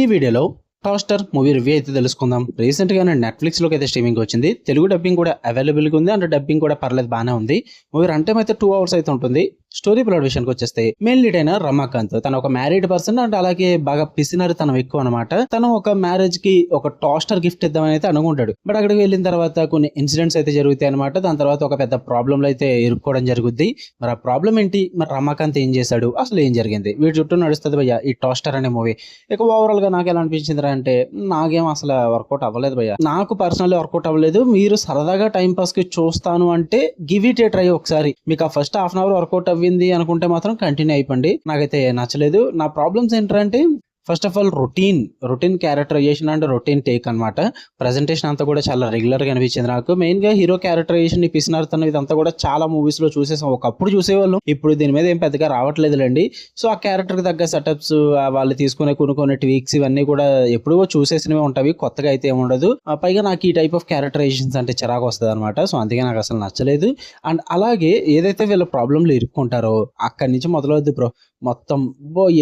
ఈ వీడియోలో టాస్టర్ movie review అయితే తెలుసుకుందాం. రీసెంట్ గానే నెట్ఫ్లిక్స్ లోకి అయితే స్ట్రీమింగ్ వచ్చింది. తెలుగు డబ్బింగ్ కూడా అవైలబుల్ గా ఉంది అండ్ డబ్బింగ్ కూడా పర్లేదు బాగానే ఉంది. మూవీ రన్ టైం అయితే 2 hours అయితే ఉంటుంది. స్టోరీ ప్లాట్ విషయానికి వచ్చేస్తే మెయిన్ లీడ్ అయిన రమాకాంత్ తను ఒక మ్యారీడ్ పర్సన్ అండ్ అలాగే బాగా పిసినారు తనం ఎక్కువ అనమాట. తను ఒక మ్యారేజ్ కి ఒక టాస్టర్ గిఫ్ట్ ఇద్దామని అయితే అనుకుంటాడు. బట్ అక్కడికి వెళ్ళిన తర్వాత కొన్ని ఇన్సిడెంట్స్ అయితే జరుగుతాయి అనమాట. దాని తర్వాత ఒక పెద్ద ప్రాబ్లం లో అయితే ఇరుక్కోవడం జరుగుద్ది. మరి ఆ ప్రాబ్లం ఏంటి, మరి రమాకాంత్ ఏం చేశాడు, అసలు ఏం జరిగింది, వీటి చుట్టూ నడుస్తుంది భయ్య ఈ టాస్టర్ అనే మూవీ. ఇక ఓవరాల్ గా నాకు ఎలా అనిపించింది అంటే నాకేం అసలు వర్కౌట్ అవ్వలేదు భయ్య. నాకు పర్సనల్లీ వర్కౌట్ అవ్వలేదు. మీరు సరదాగా టైం పాస్ కి చూస్తాను అంటే గివ్ ఇట్ ఏ ట్రై ఒకసారి. మీకు ఆ first half an hour work out అవ్వింది అనుకుంటే మాత్రం కంటిన్యూ అయిపోండి. నాకైతే నచ్చలేదు. నా ప్రాబ్లమ్స్ ఏంటంటే first of all routine characterization and routine take అనమాట. ప్రెజెంటేషన్ అంతా కూడా చాలా రెగ్యులర్ గా అనిపించింది నాకు. మెయిన్ గా హీరో క్యారెక్టరైజేషన్ పిసినార్తనం ఇదంతా కూడా చాలా మూవీస్ లో చూసేసాం. ఒకప్పుడు చూసేవాళ్ళం, ఇప్పుడు దీని మీద ఏం పెద్దగా రావట్లేదులేండి. సో ఆ క్యారెక్టర్ కి తగ్గ సెటప్స్, వాళ్ళు తీసుకునే కొన్ని ట్వీక్స్ ఇవన్నీ కూడా ఎప్పుడో చూసేసినవి ఉంటాయి, కొత్తగా అయితే ఏమి ఉండదు. పైగా నాకు ఈ టైప్ ఆఫ్ క్యారెక్టరైజేషన్స్ అంటే చిరాకు వస్తుంది అనమాట. సో అందుకే నాకు అసలు నచ్చలేదు. అండ్ అలాగే ఏదైతే వీళ్ళ ప్రాబ్లంలు ఇరుక్కుంటారో అక్కడి నుంచి మొదలవుద్ది బ్రో. మొత్తం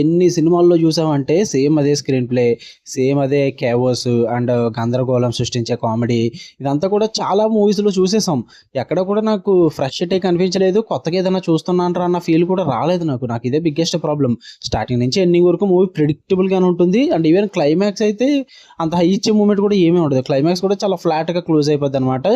ఎన్ని సినిమాల్లో చూసామంటే సేమ్ అదే స్క్రీన్ ప్లే, సేమ్ అదే కేవోస్ అండ్ గందరగోళం సృష్టించే కామెడీ, ఇదంతా కూడా చాలా మూవీస్లో చూసేసాం. ఎక్కడ కూడా నాకు ఫ్రెష్ టేక్ అనిపించలేదు, కొత్తగా ఏదైనా చూస్తున్నాను అన్న ఫీల్ కూడా రాలేదు నాకు ఇదే బిగ్గెస్ట్ ప్రాబ్లం. స్టార్టింగ్ నుంచి ఎండింగ్ వరకు మూవీ ప్రిడిక్టబుల్గానే ఉంటుంది. అండ్ ఈవెన్ క్లైమాక్స్ అయితే అంత హై ఇచ్చే మూమెంట్ కూడా ఏమీ ఉండదు. క్లైమాక్స్ కూడా చాలా ఫ్లాట్గా క్లోజ్ అయిపోద్ది అనమాట.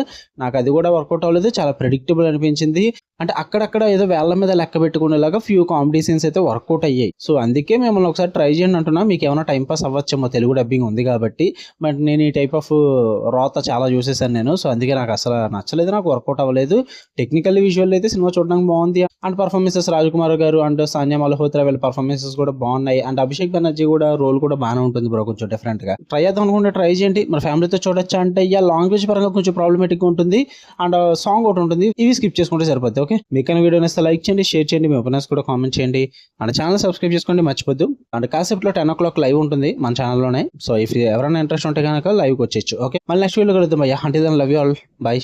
నాకు అది కూడా వర్కౌట్ అవ్వలేదు, చాలా ప్రిడిక్టబుల్ అనిపించింది. అంటే అక్కడక్కడ ఏదో వేళ్ల మీద లెక్క పెట్టుకునేలాగా ఫ్యూ కామెడీ సీన్స్ అయితే వర్కౌట్ అయ్యాయి. సో అందుకే మిమ్మల్ని ఒకసారి ట్రై చేయండి అంటున్నా. మీకు ఏమైనా టైం పాస్ అవ్వచ్చేమో, తెలుగు డబ్బింగ్ ఉంది కాబట్టి. బట్ నేను ఈ టైప్ ఆఫ్ రోత చాలా చూసేసాను నేను. సో అందుకే నాకు అసలు నచ్చలేదు, నాకు వర్కౌట్ అవ్వలేదు. టెక్నికల్ విజువల్ అయితే సినిమా చూడడానికి బాగుంది. అండ్ పర్ఫార్మెన్సెస్ రాజ్కుమార్ గారు అండ్ సానియా మల్హోత్రా వీళ్ళ పర్ఫార్మెన్సెస్ కూడా బాగున్నాయి. అండ్ అభిషేక్ బెనర్జీ కూడా రోల్ కూడా బాగానే ఉంటుంది బ్రో, కొంచెం డిఫరెంట్ గా. ట్రై చేద్దాం అనుకుంటే ట్రై చేయండి. మరి ఫ్యామిలీతో చూడొచ్చా అంటే లాంగ్వేజ్ పరంగా కొంచెం ప్రాబ్లమేటిక్ గా ఉంటుంది. అండ్ సాంగ్ ఒకటి ఉంటుంది, ఇవి స్కిప్ చేసుకుంటే సరిపోద్ది. ఓకే, మీకైనా వీడియో నచ్చితే లైక్ చేయండి, షేర్ చేయండి, మీ ఒపీనియన్స్ కూడా కామెంట్ చేయండి. అండ్ ఛానల్ సబ్స్క్రైబ్ చేసుకోండి మర్చిపోద్దు. అండ్ కాసేపులో 10 o'clock లైవ్ ఉంటుంది మన ఛానల్లోనే. సో ఇఫ్ ఎవరైనా ఇంట్రెస్ట్ ఉంటే కనుక లైవ్కి వచ్చేయచ్చు. ఓకే, మళ్ళీ నెక్స్ట్ వీడియో కలుద్దాం. అయ్యా అంటే లవ్ యూ ఆల్, బై.